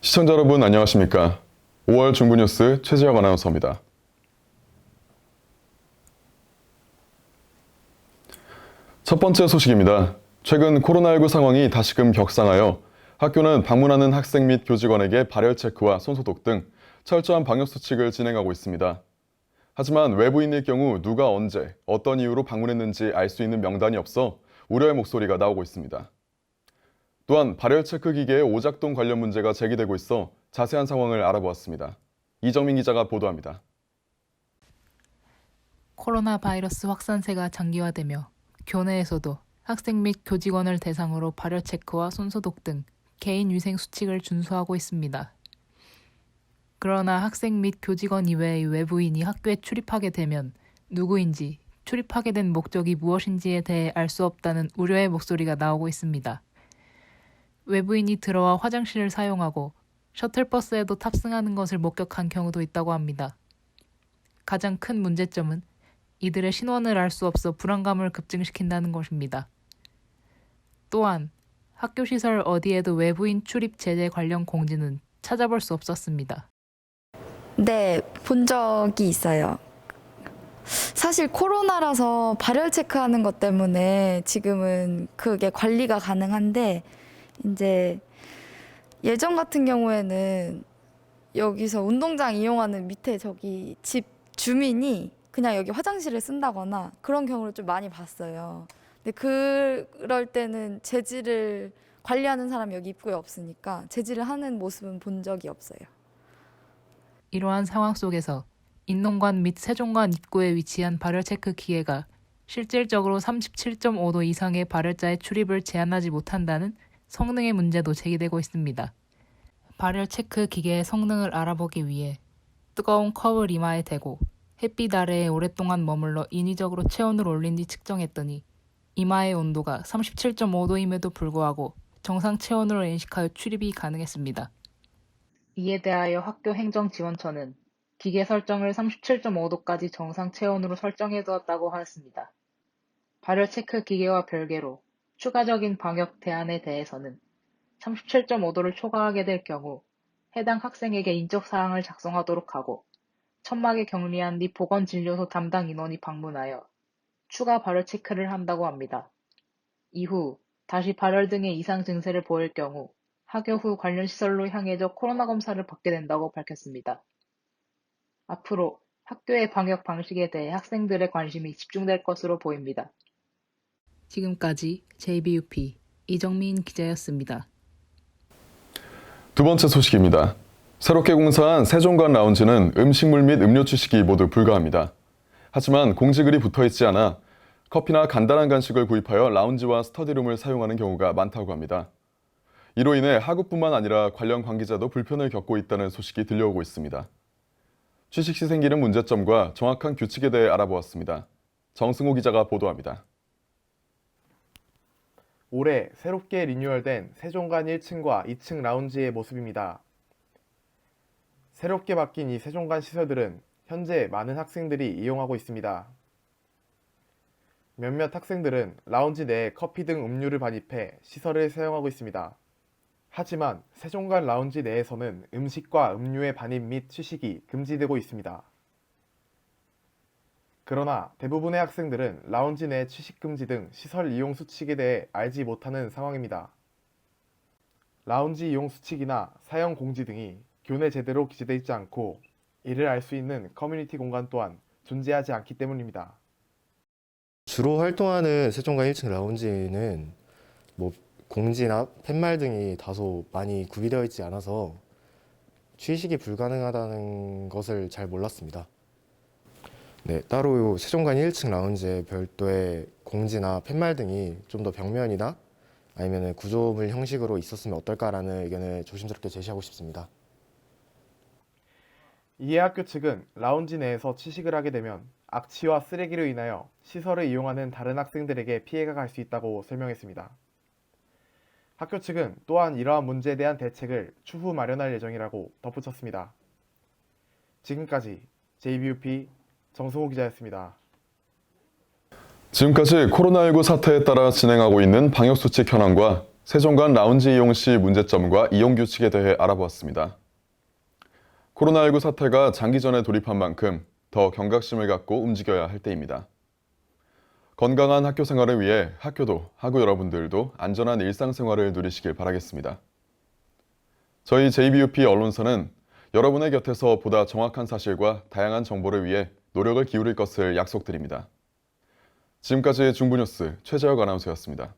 시청자 여러분 안녕하십니까? 5월 중부뉴스 최지혁 아나운서입니다. 첫 번째 소식입니다. 최근 코로나19 상황이 다시금 격상하여 학교는 방문하는 학생 및 교직원에게 발열 체크와 손소독 등 철저한 방역수칙을 진행하고 있습니다. 하지만 외부인일 경우 누가 언제, 어떤 이유로 방문했는지 알 수 있는 명단이 없어 우려의 목소리가 나오고 있습니다. 또한 발열 체크 기계의 오작동 관련 문제가 제기되고 있어 자세한 상황을 알아보았습니다. 이정민 기자가 보도합니다. 코로나 바이러스 확산세가 장기화되며 교내에서도 학생 및 교직원을 대상으로 발열 체크와 손소독 등 개인 위생 수칙을 준수하고 있습니다. 그러나 학생 및 교직원 이외의 외부인이 학교에 출입하게 되면 누구인지, 출입하게 된 목적이 무엇인지에 대해 알 수 없다는 우려의 목소리가 나오고 있습니다. 외부인이 들어와 화장실을 사용하고 셔틀버스에도 탑승하는 것을 목격한 경우도 있다고 합니다. 가장 큰 문제점은 이들의 신원을 알 수 없어 불안감을 급증시킨다는 것입니다. 또한 학교 시설 어디에도 외부인 출입 제재 관련 공지는 찾아볼 수 없었습니다. 네, 본 적이 있어요. 사실 코로나라서 발열 체크하는 것 때문에 지금은 그게 관리가 가능한데 이제 예전 같은 경우에는 여기서 운동장 이용하는 밑에 저기 집 주민이 그냥 여기 화장실을 쓴다거나 그런 경우를 좀 많이 봤어요. 근데 그럴 때는 제지를 관리하는 사람이 여기 입구에 없으니까 제지를 하는 모습은 본 적이 없어요. 이러한 상황 속에서 인농관 및 세종관 입구에 위치한 발열 체크 기계가 실질적으로 37.5도 이상의 발열자의 출입을 제한하지 못한다는 성능의 문제도 제기되고 있습니다. 발열 체크 기계의 성능을 알아보기 위해 뜨거운 컵을 이마에 대고 햇빛 아래에 오랫동안 머물러 인위적으로 체온을 올린 뒤 측정했더니 이마의 온도가 37.5도임에도 불구하고 정상 체온으로 인식하여 출입이 가능했습니다. 이에 대하여 학교 행정지원처는 기계 설정을 37.5도까지 정상 체온으로 설정해 두었다고 하였습니다. 발열 체크 기계와 별개로 추가적인 방역 대안에 대해서는 37.5도를 초과하게 될 경우 해당 학생에게 인적사항을 작성하도록 하고 천막에 격리한 뒤 보건진료소 담당 인원이 방문하여 추가 발열 체크를 한다고 합니다. 이후 다시 발열 등의 이상 증세를 보일 경우 하교 후 관련 시설로 향해져 코로나 검사를 받게 된다고 밝혔습니다. 앞으로 학교의 방역 방식에 대해 학생들의 관심이 집중될 것으로 보입니다. 지금까지 JBUP 이정민 기자였습니다. 두 번째 소식입니다. 새롭게 공사한 세종관 라운지는 음식물 및 음료 취식이 모두 불가합니다. 하지만 공지글이 붙어있지 않아 커피나 간단한 간식을 구입하여 라운지와 스터디룸을 사용하는 경우가 많다고 합니다. 이로 인해 학우뿐만 아니라 관련 관계자도 불편을 겪고 있다는 소식이 들려오고 있습니다. 취식 시 생기는 문제점과 정확한 규칙에 대해 알아보았습니다. 정승호 기자가 보도합니다. 올해 새롭게 리뉴얼된 세종관 1층과 2층 라운지의 모습입니다. 새롭게 바뀐 이 세종관 시설들은 현재 많은 학생들이 이용하고 있습니다. 몇몇 학생들은 라운지 내에 커피 등 음료를 반입해 시설을 사용하고 있습니다. 하지만 세종관 라운지 내에서는 음식과 음료의 반입 및 취식이 금지되고 있습니다. 그러나 대부분의 학생들은 라운지 내 취식 금지 등 시설 이용 수칙에 대해 알지 못하는 상황입니다. 라운지 이용 수칙이나 사용 공지 등이 교내 제대로 기재되어 있지 않고 이를 알 수 있는 커뮤니티 공간 또한 존재하지 않기 때문입니다. 주로 활동하는 세종관 1층 라운지는 공지나 팻말 등이 다소 많이 구비되어 있지 않아서 취식이 불가능하다는 것을 잘 몰랐습니다. 네, 따로 세종관 1층 라운지에 별도의 공지나 팻말 등이 좀 더 벽면이나 아니면 구조물 형식으로 있었으면 어떨까라는 의견을 조심스럽게 제시하고 싶습니다. 이에 학교 측은 라운지 내에서 취식을 하게 되면 악취와 쓰레기로 인하여 시설을 이용하는 다른 학생들에게 피해가 갈 수 있다고 설명했습니다. 학교 측은 또한 이러한 문제에 대한 대책을 추후 마련할 예정이라고 덧붙였습니다. 지금까지 JBUP 정승호 기자였습니다. 지금까지 코로나19 사태에 따라 진행하고 있는 방역수칙 현황과 세종관 라운지 이용 시 문제점과 이용 규칙에 대해 알아보았습니다. 코로나19 사태가 장기전에 돌입한 만큼 더 경각심을 갖고 움직여야 할 때입니다. 건강한 학교 생활을 위해 학교도 학우 여러분들도 안전한 일상생활을 누리시길 바라겠습니다. 저희 JBUP 언론사는 여러분의 곁에서 보다 정확한 사실과 다양한 정보를 위해 노력을 기울일 것을 약속드립니다. 지금까지 중부뉴스 최재혁 아나운서였습니다.